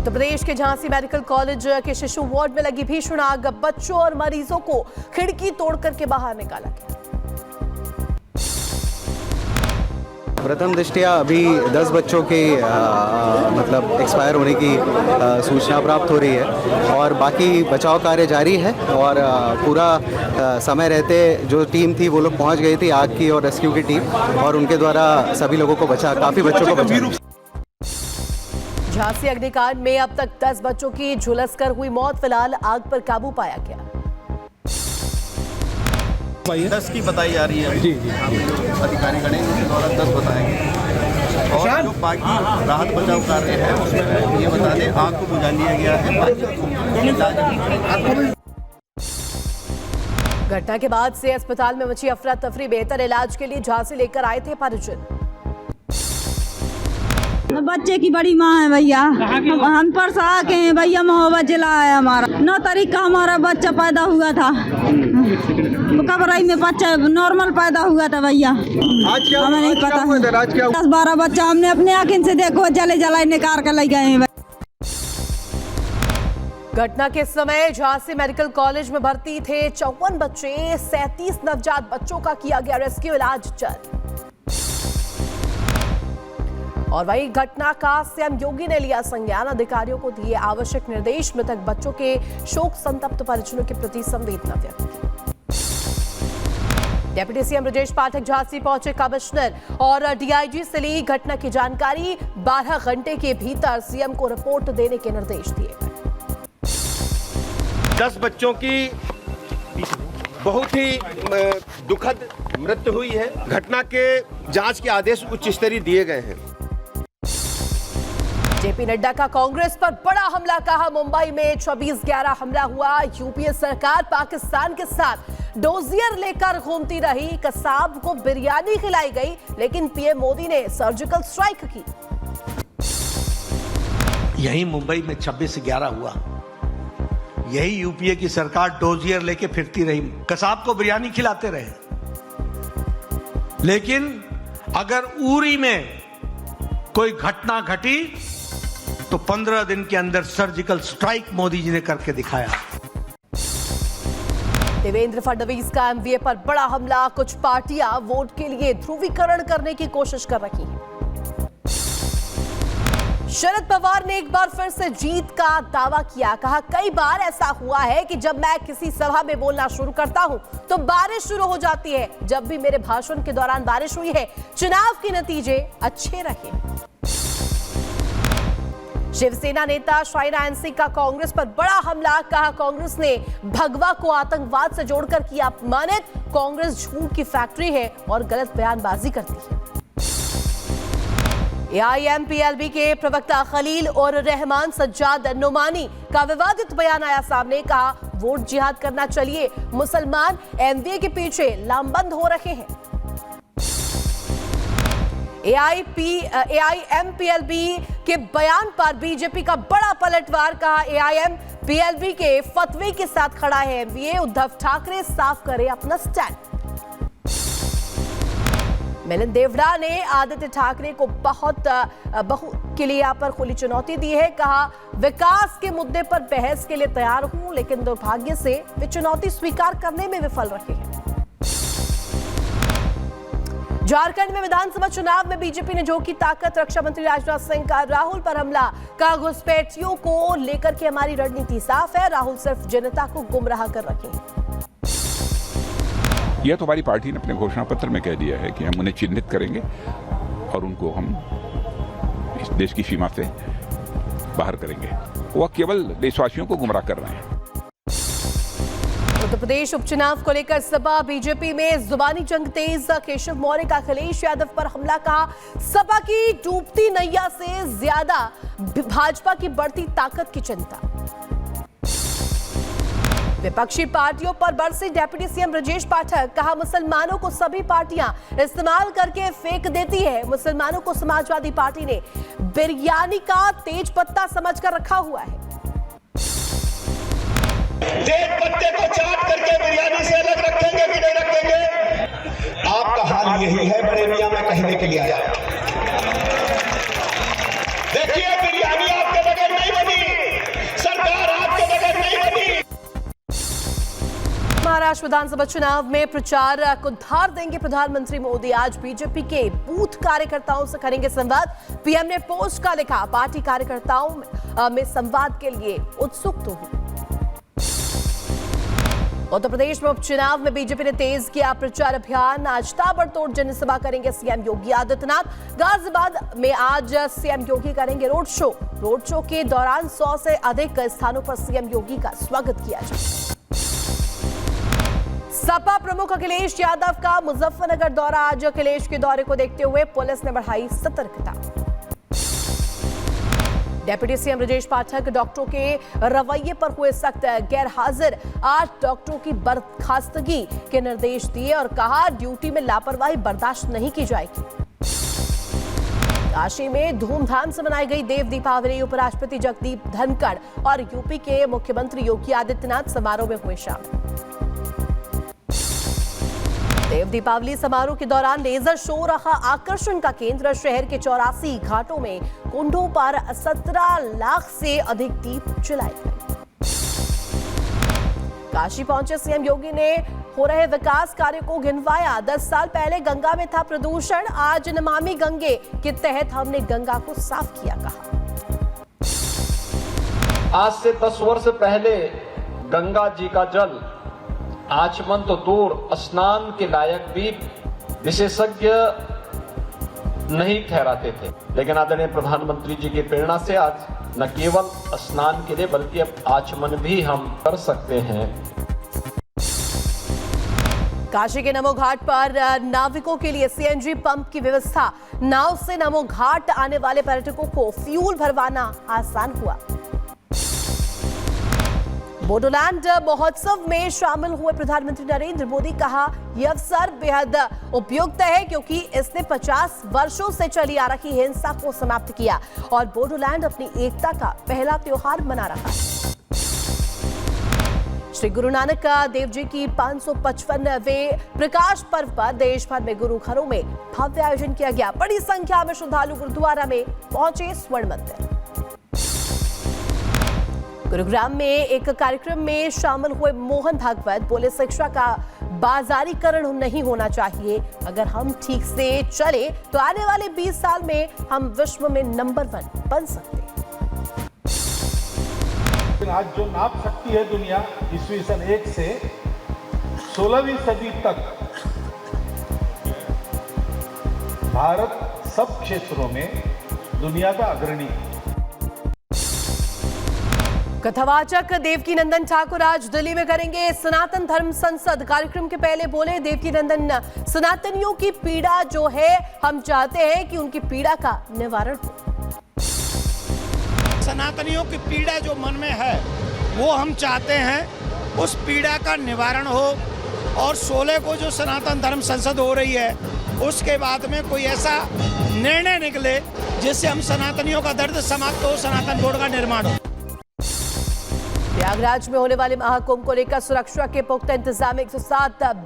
उत्तर प्रदेश के Jhansi medical college के शिशु वार्ड में लगी भीषण आग, बच्चों और मरीजों को खिड़की तोड़ करके बाहर निकाला गया। प्रथम दृष्टया अभी 10 बच्चों के मतलब एक्सपायर होने की सूचना प्राप्त हो रही है और बाकी बचाव कार्य जारी है और पूरा समय रहते जो टीम थी वो लोग पहुंच गई थी, आग की और रेस्क्यू की टीम, और उनके द्वारा सभी लोगों को काफ़ी बच्चों को बचा। झांसी अग्निकांड में अब तक 10 बच्चों की झुलसकर हुई मौत, फिलहाल आग पर काबू पाया गया। 10 की बताई जा रही है। जी अधिकारी गणे द्वारा 10 बताए गए और जो बाकी राहत बचाव कार्य है उसमें ये बता दें आग को बुझा लिया गया है। घटना के बाद से अस्पताल में मची अफरा तफरी, बेहतर इलाज के लिए झांसी लेकर आए थे परिजन। बच्चे की बड़ी माँ है भैया, हम परसा के हैं भैया, मोहब्बत जिला है हमारा। 9 तारीख का हमारा बच्चा पैदा हुआ था, कबराई में बच्चा नॉर्मल पैदा हुआ था भैया। हमें नहीं पता, 10-12 बच्चा हमने अपने आँखों से देखो जले जलाए निकाल कर ले गए हैं। घटना के समय झांसी मेडिकल कॉलेज में भर्ती थे 54 बच्चे, 37 नवजात बच्चों का किया गया रेस्क्यू, इलाज जारी। और वही घटना का सीएम योगी ने लिया संज्ञान, अधिकारियों को दिए आवश्यक निर्देश, मृतक बच्चों के शोक संतप्त परिजनों के प्रति संवेदना व्यक्त की। डिप्टी सीएम ब्रजेश पाठक झांसी पहुंचे, कमिश्नर और डीआईजी से ली घटना की जानकारी, 12 घंटे के भीतर सीएम को रिपोर्ट देने के निर्देश दिए। 10 बच्चों की बहुत ही दुखद मृत्यु हुई है। घटना के जांच के आदेश उच्च स्तरीय दिए गए हैं। जेपी नड्डा का कांग्रेस पर बड़ा हमला, कहा मुंबई में 26/11 हमला हुआ, यूपीए सरकार पाकिस्तान के साथ डोजियर लेकर घूमती रही, कसाब को बिरयानी खिलाई गई, लेकिन पीएम मोदी ने सर्जिकल स्ट्राइक की। यही मुंबई में 26/11 हुआ, यही यूपीए की सरकार डोजियर लेके फिरती रही, कसाब को बिरयानी खिलाते रहे। लेकिन अगर उरी में कोई घटना घटी तो 15 दिन के अंदर सर्जिकल स्ट्राइक मोदी जी ने करके दिखाया। देवेंद्र फडणवीस का एमवीए पर बड़ा हमला, कुछ पार्टियां वोट के लिए ध्रुवीकरण करने की कोशिश कर रही हैं। शरद पवार ने एक बार फिर से जीत का दावा किया, कहा कई बार ऐसा हुआ है कि जब मैं किसी सभा में बोलना शुरू करता हूं तो बारिश शुरू हो जाती है। जब भी मेरे भाषण के दौरान बारिश हुई है, चुनाव के नतीजे अच्छे रहे। शिवसेना नेता शाइना एनसी का कांग्रेस पर बड़ा हमला, कहा कांग्रेस ने भगवा को आतंकवाद से जोड़कर किया अपमानित, कांग्रेस झूठ की फैक्ट्री है और गलत बयानबाजी करती है। एआईएमपीएलबी के प्रवक्ता खलील और रहमान सज्जाद नुमानी का विवादित बयान आया सामने, कहा वोट जिहाद करना चाहिए, मुसलमान एमवीए के पीछे लामबंद हो रहे हैं। एआईएमपीएलबी के बयान पर बीजेपी का बड़ा पलटवार, कहा एआईएमपीएलबी के फतवे के साथ खड़ा है एमवीए, उद्धव ठाकरे साफ करे अपना स्टैंड। मिलिंद देवड़ा ने आदित्य ठाकरे को बहु के लिए यहाँ पर खुली चुनौती दी है, कहा विकास के मुद्दे पर बहस के लिए तैयार हूं, लेकिन दुर्भाग्य से वे चुनौती स्वीकार करने में विफल रहे हैं। झारखंड में विधानसभा चुनाव में बीजेपी ने झोंकी ताकत, रक्षा मंत्री राजनाथ सिंह का राहुल पर हमला, कहा घुसपैठियों को लेकर के हमारी रणनीति साफ है, राहुल सिर्फ जनता को गुमराह कर रखे हैं। यह तो हमारी पार्टी ने अपने घोषणा पत्र में कह दिया है कि हम उन्हें चिन्हित करेंगे और उनको हम इस देश की सीमा से बाहर करेंगे। वह केवल देशवासियों को गुमराह कर रहे हैं। उत्तर प्रदेश उपचुनाव को लेकर सपा बीजेपी में जुबानी जंग तेज, केशव मौर्य का अखिलेश यादव पर हमला, कहा सपा की डूबती नैया से ज्यादा भाजपा की बढ़ती ताकत की चिंता। विपक्षी पार्टियों पर बरसे डिप्टी सीएम ब्रजेश पाठक, कहा मुसलमानों को सभी पार्टियां इस्तेमाल करके फेंक देती है, मुसलमानों को समाजवादी पार्टी ने बिरयानी का तेज पत्ता समझकर रखा हुआ है। तेज पत्ते को चाट करके बिरयानी से अलग रखेंगे कि नहीं रखेंगे? आपका हाल यही है, बड़े मियां में कहने के लिए आया। देखिए बिरयानी आपके बगैर नहीं बनी, महाराष्ट्र विधानसभा चुनाव में प्रचार को धार देंगे प्रधानमंत्री मोदी। आज बीजेपी के बूथ कार्यकर्ताओं से करेंगे संवाद। पीएम ने पोस्ट का लिखा, पार्टी कार्यकर्ताओं में संवाद के लिए उत्सुक तो हूं। उत्तर प्रदेश में उपचुनाव में बीजेपी ने तेज किया प्रचार अभियान। आज ताबड़तोड़ जनसभा करेंगे सीएम योगी आदित्यनाथ। गाजियाबाद में आज सीएम योगी करेंगे रोड शो। रोड शो के दौरान 100 से अधिक स्थानों पर सीएम योगी का स्वागत किया जाएगा। सपा प्रमुख अखिलेश यादव का मुजफ्फरनगर दौरा। आज अखिलेश के दौरे को देखते हुए पुलिस ने बढ़ाई सतर्कता। डिप्टी सीएम ब्रजेश पाठक डॉक्टरों के रवैये पर हुए सख्त, गैर हाजिर 8 डॉक्टरों की बर्खास्तगी के निर्देश दिए और कहा ड्यूटी में लापरवाही बर्दाश्त नहीं की जाएगी। काशी में धूमधाम से मनाई गई देव दीपावली। उपराष्ट्रपति जगदीप धनखड़ और यूपी के मुख्यमंत्री योगी आदित्यनाथ समारोह में हुए शामिल। देव दीपावली समारोह के दौरान लेजर शो रहा आकर्षण का केंद्र। शहर के 84 घाटों में कुंडों पर 17 लाख से अधिक दीप जलाए गए। काशी पहुंचे सीएम योगी ने हो रहे विकास कार्यों को गिनवाया। 10 साल पहले गंगा में था प्रदूषण, आज नमामि गंगे के तहत हमने गंगा को साफ किया, कहा। आज से 10 वर्ष पहले गंगा जी का जल आचमन तो दूर, स्नान के लायक भी विशेषज्ञ नहीं ठहराते थे, लेकिन आदरणीय प्रधानमंत्री जी की प्रेरणा से आज न केवल स्नान के लिए बल्कि अब आचमन भी हम कर सकते हैं। काशी के नमो घाट पर नाविकों के लिए सीएनजी पंप की व्यवस्था। नाव से नमो घाट आने वाले पर्यटकों को फ्यूल भरवाना आसान हुआ। बोडोलैंड महोत्सव में शामिल हुए प्रधानमंत्री नरेंद्र मोदी, कहा यह अवसर बेहद उपयुक्त है क्योंकि इसने 50 वर्षों से चली आ रही हिंसा को समाप्त किया और बोडोलैंड अपनी एकता का पहला त्योहार मना रहा है। श्री गुरु नानक देव जी की 555वें प्रकाश पर्व पर देश भर में गुरु घरों में भव्य आयोजन किया गया। बड़ी संख्या में श्रद्धालु गुरुद्वारा में पहुंचे स्वर्ण मंदिर। गुरुग्राम में एक कार्यक्रम में शामिल हुए मोहन भागवत बोले शिक्षा का बाजारीकरण नहीं होना चाहिए। अगर हम ठीक से चले तो आने वाले 20 साल में हम विश्व में नंबर 1 बन सकते हैं। आज जो नाप सकती है दुनिया ईस्वी सन 1 से 16वीं सदी तक, भारत सब क्षेत्रों में दुनिया का अग्रणी। कथावाचक देवकी नंदन ठाकुर आज दिल्ली में करेंगे सनातन धर्म संसद। कार्यक्रम के पहले बोले देवकी नंदन, सनातनियों की पीड़ा जो है हम चाहते हैं कि उनकी पीड़ा का निवारण हो। सनातनियों की पीड़ा जो मन में है वो हम चाहते हैं उस पीड़ा का निवारण हो और 16 को जो सनातन धर्म संसद हो रही है उसके बाद में कोई ऐसा निर्णय निकले जिससे हम सनातनियों का दर्द समाप्त हो, सनातन बोर्ड का निर्माण हो। प्रयागराज में होने वाले महाकुंभ को लेकर सुरक्षा के पुख्ता इंतजाम। 107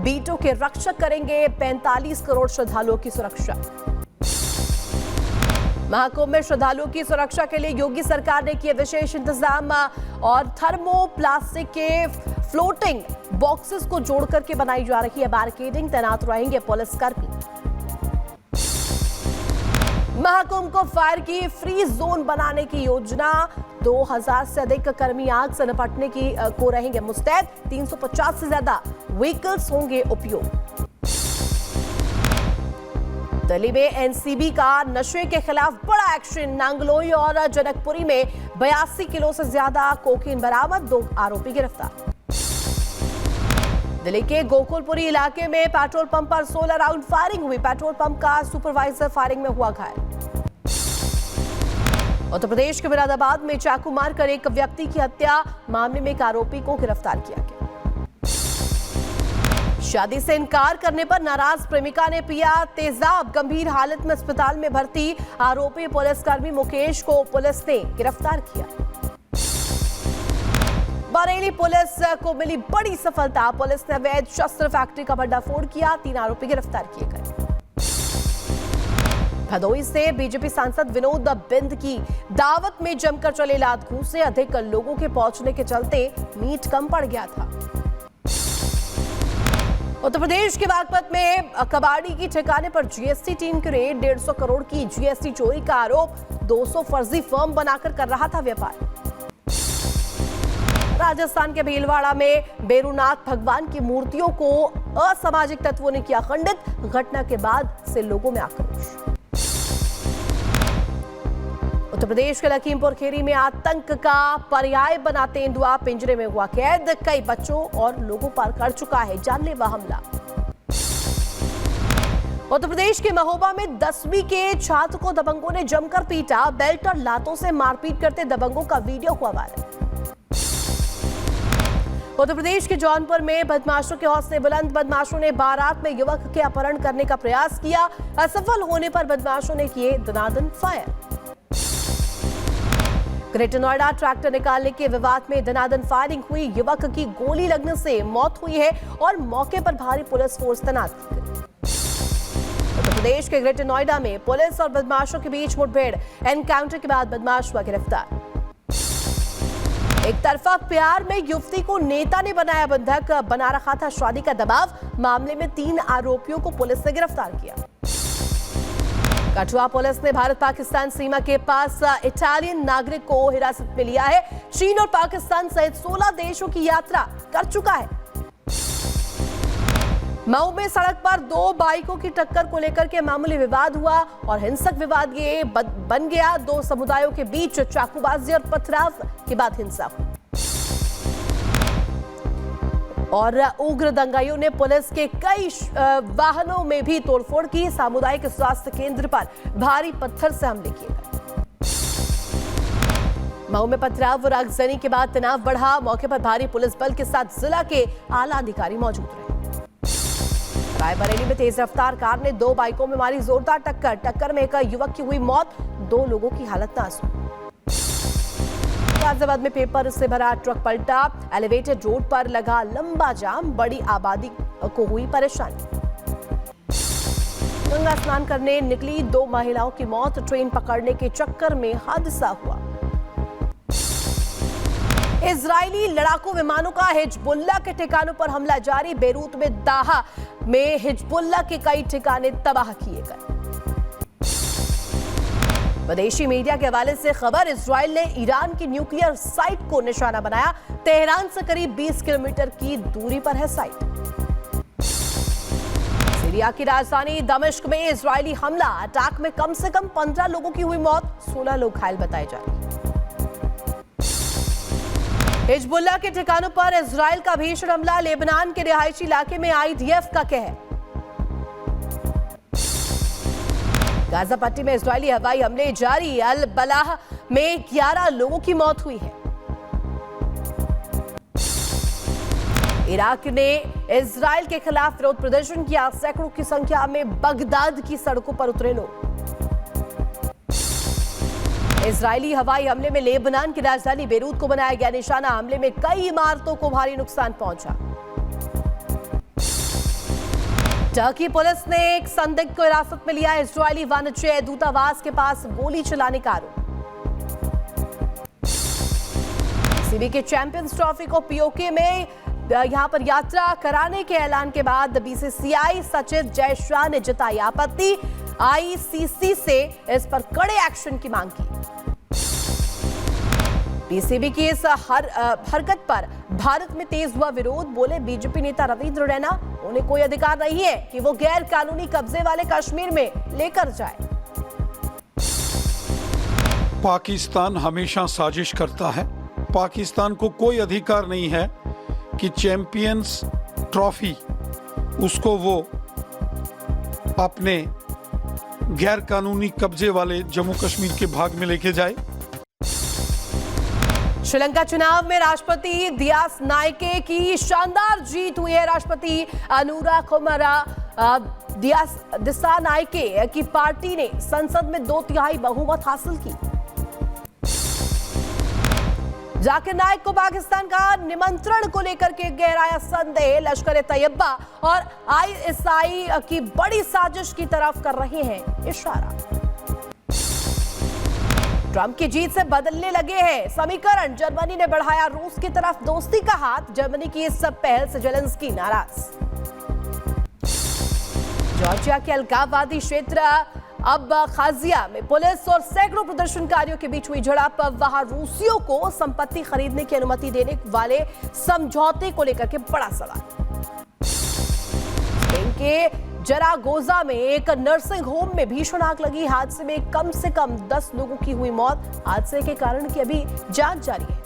बीटों के रक्षक करेंगे 45 करोड़ श्रद्धालुओं की सुरक्षा। महाकुंभ में श्रद्धालुओं की सुरक्षा के लिए योगी सरकार ने किए विशेष इंतजाम और थर्मोप्लास्टिक के फ्लोटिंग बॉक्सेस को जोड़ करके बनाई जा रही है बैरिकेडिंग। तैनात रहेंगे पुलिसकर्मी। महाकुंभ को फायर की फ्री जोन बनाने की योजना। 2000 से अधिक कर्मी आग से निपटने को रहेंगे मुस्तैद। 350 से ज्यादा व्हीकल्स होंगे उपयोग। दिल्ली में एनसीबी का नशे के खिलाफ बड़ा एक्शन। नांगलोई और जनकपुरी में 82 किलो से ज्यादा कोकीन बरामद, 2 आरोपी गिरफ्तार। दिल्ली के गोकुलपुरी इलाके में पेट्रोल पंप पर 16 राउंड फायरिंग हुई। पेट्रोल पंप का सुपरवाइजर फायरिंग में हुआ घायल। उत्तर प्रदेश के मुरादाबाद में चाकू मारकर एक व्यक्ति की हत्या, मामले में एक आरोपी को गिरफ्तार किया गया। शादी से इनकार करने पर नाराज प्रेमिका ने पिया तेजाब, गंभीर हालत में अस्पताल में भर्ती। आरोपी पुलिसकर्मी मुकेश को पुलिस ने गिरफ्तार किया। बरेली पुलिस को मिली बड़ी सफलता। पुलिस ने अवैध शस्त्र फैक्ट्री का भंडाफोड़ किया। 3 आरोपी गिरफ्तार किए गए। भदोही से बीजेपी सांसद विनोद बिंद की दावत में जमकर चले लात घूंसे। अधिक लोगों के पहुंचने के चलते मीट कम पड़ गया था। उत्तर प्रदेश के बागपत में कबाड़ी की ठिकाने पर जीएसटी टीम की रेड। 150 करोड़ की जीएसटी चोरी का आरोप। 200 फर्जी फर्म बनाकर कर रहा था व्यापार। राजस्थान के भीलवाड़ा में बेरुनाथ भगवान की मूर्तियों को असामाजिक तत्वों ने किया खंडित। घटना के बाद से लोगों में आक्रोश। उत्तर प्रदेश के लखीमपुर खीरी में आतंक का पर्याय बना तेंदुआ पिंजरे में हुआ कैद। कई बच्चों और लोगों पर कर चुका है जानलेवा हमला। उत्तर प्रदेश के महोबा में 10वीं के छात्र को दबंगों ने जमकर पीटा। बेल्ट और लातों से मारपीट करते दबंगों का वीडियो हुआ वायरल। उत्तर प्रदेश के जौनपुर में बदमाशों के हौसले बुलंद। बदमाशों ने बारात में युवक के अपहरण करने का प्रयास किया। असफल होने पर बदमाशों ने किए दनादन फायर। ग्रेटर नोएडा ट्रैक्टर निकालने के विवाद में दनादन फायरिंग हुई। युवक की गोली लगने से मौत हुई है और मौके पर भारी पुलिस फोर्स तैनात की गई। उत्तर प्रदेश के ग्रेटर नोएडा में पुलिस और बदमाशों के बीच मुठभेड़। एनकाउंटर के बाद बदमाश हुआ गिरफ्तार। एक तरफा प्यार में युवती को नेता ने बनाया बंधक। बना रखा था शादी का दबाव। मामले में 3 आरोपियों को पुलिस ने गिरफ्तार किया। कठुआ पुलिस ने भारत पाकिस्तान सीमा के पास इटालियन नागरिक को हिरासत में लिया है। चीन और पाकिस्तान सहित 16 देशों की यात्रा कर चुका है। मऊ में सड़क पर 2 बाइकों की टक्कर को लेकर के मामूली विवाद हुआ और हिंसक विवाद ये बन गया। 2 समुदायों के बीच चाकूबाजी और पथराव के बाद हिंसा हुई और उग्र दंगाइयों ने पुलिस के कई वाहनों में भी तोड़फोड़ की। सामुदायिक स्वास्थ्य केंद्र पर भारी पत्थर से हमले किए गए। मऊ में पथराव और आगजनी के बाद तनाव बढ़ा। मौके पर भारी पुलिस बल के साथ जिला के आला अधिकारी मौजूद रहे। रायबरेली में तेज रफ्तार कार ने 2 बाइकों में मारी जोरदार टक्कर। टक्कर में एक युवक की हुई मौत। 2 लोगों की हालत नाजुक। गाजियाबाद में पेपर से भरा ट्रक पलटा। एलिवेटेड रोड पर लगा लंबा जाम। बड़ी आबादी को हुई परेशानी। गंगा स्नान करने निकली 2 महिलाओं की मौत। ट्रेन पकड़ने के चक्कर में हादसा हुआ। इजरायली लड़ाकू विमानों का हिजबुल्लाह के ठिकानों पर हमला जारी। बेरूत में दाहा में हिजबुल्लाह के कई ठिकाने तबाह किए गए। विदेशी मीडिया के हवाले से खबर। इजरायल ने ईरान की न्यूक्लियर साइट को निशाना बनाया। तेहरान से करीब 20 किलोमीटर की दूरी पर है साइट। सीरिया की राजधानी दमिश्क में इजरायली हमला। अटैक में कम से कम 15 लोगों की हुई मौत। 16 लोग घायल बताए जा रहे हैं। हिजबुल्लाह के ठिकानों पर इजरायल का भीषण हमला। लेबनान के रिहायशी इलाके में आईडीएफ का कहर। गाजा पट्टी में इजरायली हवाई हमले जारी। अल बलाह में 11 लोगों की मौत हुई है। इराक ने इजरायल के खिलाफ विरोध प्रदर्शन किया। सैकड़ों की संख्या में बगदाद की सड़कों पर उतरे लोग। इजरायली हवाई हमले में लेबनान की राजधानी बेरूत को बनाया गया निशाना। हमले में कई इमारतों को भारी नुकसान पहुंचा। टर्की पुलिस ने एक संदिग्ध को हिरासत में लिया। इजरायली वाणिज्य दूतावास के पास गोली चलाने का आरोप। सीबी के चैंपियंस ट्रॉफी को पीओके में यहां पर यात्रा कराने के ऐलान के बाद बीसीसीआई सचिव जय शाह ने जताई आपत्ति। आईसीसी से इस पर कड़े एक्शन की मांग की। पीसीबी की इस हरकत पर भारत में तेज हुआ विरोध। बोले बीजेपी नेता रविंद्र रैना, उन्हें कोई अधिकार नहीं है कि वो गैर कानूनी कब्जे वाले कश्मीर में लेकर जाए। पाकिस्तान हमेशा साजिश करता है। पाकिस्तान को कोई अधिकार नहीं है कि चैंपियंस ट्रॉफी उसको वो अपने गैर कानूनी कब्जे वाले जम्मू कश्मीर के भाग में लेके जाए। श्रीलंका चुनाव में राष्ट्रपति दियास नायके की शानदार जीत हुई है। राष्ट्रपति अनुरा कुमारा दिसा नायके की पार्टी ने संसद में 2/3 बहुमत हासिल की। जाकिर नाइक को पाकिस्तान का निमंत्रण को लेकर के गहराया संदेह। लश्कर तैयबा और आईएसआई की बड़ी साजिश की तरफ कर रहे हैं इशारा। ट्रंप की जीत से बदलने लगे हैं समीकरण। जर्मनी ने बढ़ाया रूस की तरफ दोस्ती का हाथ। जर्मनी की इस सब पहल से जेलेंस्की नाराज। जॉर्जिया के अलगाववादी क्षेत्र अब खाजिया में पुलिस और सैकड़ों प्रदर्शनकारियों के बीच हुई झड़प। वहां रूसियों को संपत्ति खरीदने की अनुमति देने वाले समझौते को लेकर के बड़ा सवाल। स्पेन के जरागोजा में एक नर्सिंग होम में भीषण आग लगी। हादसे में कम से कम 10 लोगों की हुई मौत। हादसे के कारण की अभी जांच जारी है।